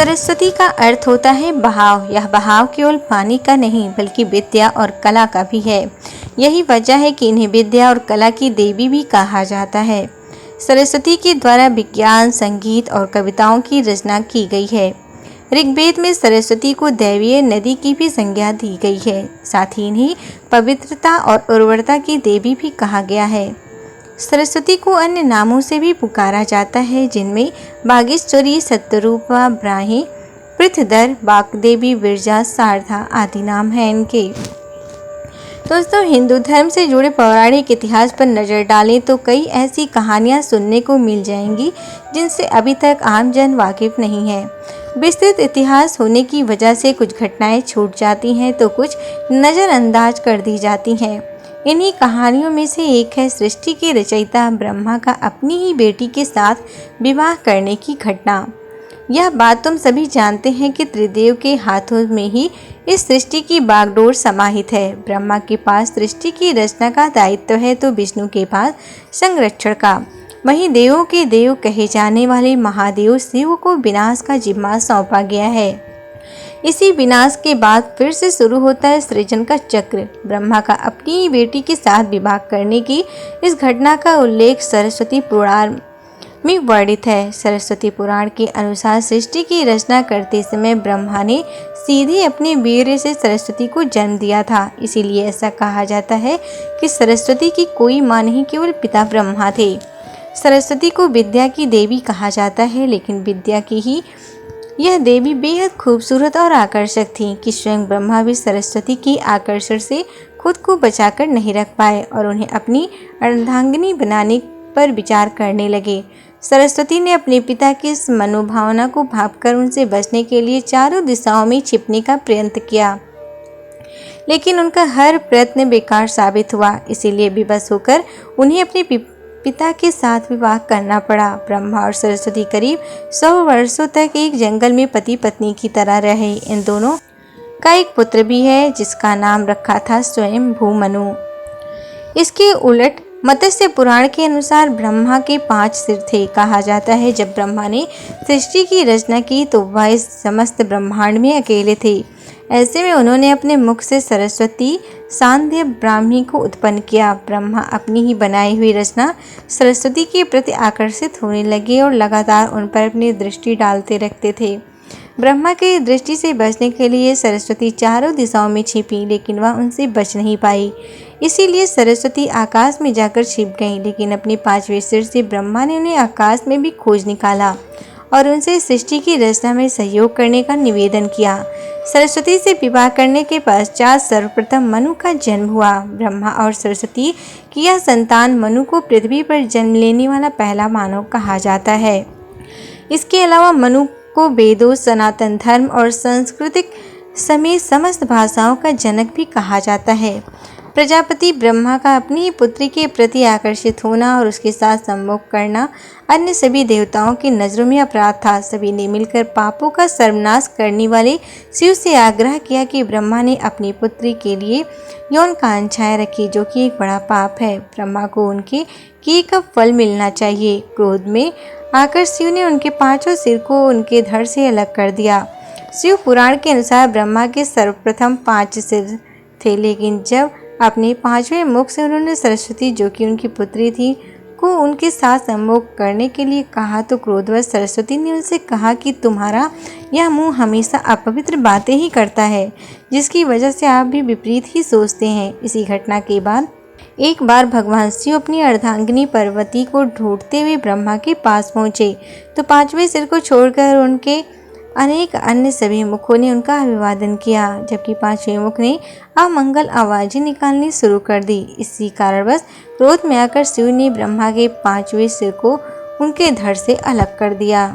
सरस्वती का अर्थ होता है बहाव। यह बहाव केवल पानी का नहीं बल्कि विद्या और कला का भी है। यही वजह है कि इन्हें विद्या और कला की देवी भी कहा जाता है। सरस्वती के द्वारा विज्ञान, संगीत और कविताओं की रचना की गई है। ऋग्वेद में सरस्वती को दैवीय नदी की भी संज्ञा दी गई है। साथ ही इन्हें पवित्रता और उर्वरता की देवी भी कहा गया है। सरस्वती को अन्य नामों से भी पुकारा जाता है, जिनमें बागेश्वरी, सत्यरूपा, ब्राह्मी, पृथ्वीधर, वाग्देवी, विरजा, शारदा आदि नाम हैं इनके। दोस्तों, हिंदू धर्म से जुड़े पौराणिक इतिहास पर नज़र डालें तो कई ऐसी कहानियां सुनने को मिल जाएंगी जिनसे अभी तक आम जन वाकिफ नहीं है। विस्तृत इतिहास होने की वजह से कुछ घटनाएं छूट जाती हैं तो कुछ नज़रअंदाज कर दी जाती हैं। इन्हीं कहानियों में से एक है सृष्टि के रचयिता ब्रह्मा का अपनी ही बेटी के साथ विवाह करने की घटना। यह बात तुम सभी जानते हैं कि त्रिदेव के हाथों में ही इस सृष्टि की बागडोर समाहित है। ब्रह्मा के पास सृष्टि की रचना का दायित्व है तो विष्णु के पास संरक्षण का। वहीं देवों के देव कहे जाने वाले महादेव शिव को विनाश का जिम्मा सौंपा गया है। इसी विनाश के बाद फिर से शुरू होता है सृजन का चक्र। ब्रह्मा का अपनी ही बेटी के साथ विवाह करने की इस घटना का उल्लेख सरस्वती पुराण में वर्णित है। सरस्वती पुराण के अनुसार सृष्टि की रचना करते समय ब्रह्मा ने सीधे अपने वीर्य से सरस्वती को जन्म दिया था। इसीलिए ऐसा कहा जाता है कि सरस्वती की कोई मां नहीं, केवल पिता ब्रह्मा थे। सरस्वती को विद्या की देवी कहा जाता है, लेकिन विद्या की ही यह देवी बेहद खूबसूरत और आकर्षक थी कि स्वयं ब्रह्मा भी सरस्वती की आकर्षण से खुद को बचाकर नहीं रख पाए और उन्हें अपनी अर्धांगिनी बनाने पर विचार करने लगे। सरस्वती ने अपने पिता की इस मनोभावना को भांपकर उनसे बचने के लिए चारों दिशाओं में छिपने का प्रयत्न किया, लेकिन उनका हर प्रयत्न बेकार साबित हुआ। इसीलिए विवश होकर उन्हें अपने पिता के साथ विवाह करना पड़ा। ब्रह्मा और सरस्वती करीब 100 वर्षों तक एक जंगल में पति पत्नी की तरह रहे। इन दोनों का एक पुत्र भी है जिसका नाम रखा था स्वयं भूमनु। इसके उलट मत्स्य पुराण के अनुसार ब्रह्मा के 5 सिर थे। कहा जाता है जब ब्रह्मा ने सृष्टि की रचना की तो वह इस समस्त ब्रह्मांड में अकेले थे। ऐसे में उन्होंने अपने मुख से सरस्वती, सांध्य, ब्राह्मी को उत्पन्न किया। ब्रह्मा अपनी ही बनाई हुई रचना सरस्वती के प्रति आकर्षित होने लगे और लगातार उन पर अपनी दृष्टि डालते रखते थे। ब्रह्मा की दृष्टि से बचने के लिए सरस्वती चारों दिशाओं में छिपी, लेकिन वह उनसे बच नहीं पाई। इसीलिए सरस्वती आकाश में जाकर छिप गईं, लेकिन अपने 5वें सिर से ब्रह्मा ने उन्हें आकाश में भी खोज निकाला और उनसे सृष्टि की रचना में सहयोग करने का निवेदन किया। सरस्वती से विवाह करने के पश्चात सर्वप्रथम मनु का जन्म हुआ। ब्रह्मा और सरस्वती की यह संतान मनु को पृथ्वी पर जन्म लेने वाला पहला मानव कहा जाता है। इसके अलावा मनु को वेदों, सनातन धर्म और सांस्कृतिक समेत समस्त भाषाओं का जनक भी कहा जाता है। प्रजापति ब्रह्मा का अपनी पुत्री के प्रति आकर्षित होना और उसके साथ संभोग करना अन्य सभी देवताओं की नज़रों में अपराध था। सभी ने मिलकर पापों का सर्वनाश करने वाले शिव से आग्रह किया कि ब्रह्मा ने अपनी पुत्री के लिए यौन कांक्षाएं रखी, जो कि एक बड़ा पाप है। ब्रह्मा को उनके किए का फल मिलना चाहिए। क्रोध में आकर शिव ने उनके 5 सिर को उनके धड़ से अलग कर दिया। शिव पुराण के अनुसार ब्रह्मा के सर्वप्रथम 5 सिर थे, लेकिन जब अपने 5वें मुख से उन्होंने सरस्वती, जो कि उनकी पुत्री थी, को उनके साथ संभोग करने के लिए कहा तो क्रोधवश सरस्वती ने उनसे कहा कि तुम्हारा यह मुंह हमेशा अपवित्र बातें ही करता है, जिसकी वजह से आप भी विपरीत ही सोचते हैं। इसी घटना के बाद एक बार भगवान शिव अपनी अर्धांगिनी पार्वती को ढूंढते हुए ब्रह्मा के पास पहुंचे तो 5वें सिर को छोड़कर उनके अनेक अन्य सभी मुखों ने उनका अभिवादन किया, जबकि 5वें मुख ने अमंगल आवाजें निकालनी शुरू कर दी। इसी कारणवश क्रोध में आकर शिव ने ब्रह्मा के 5वें सिर को उनके धड़ से अलग कर दिया।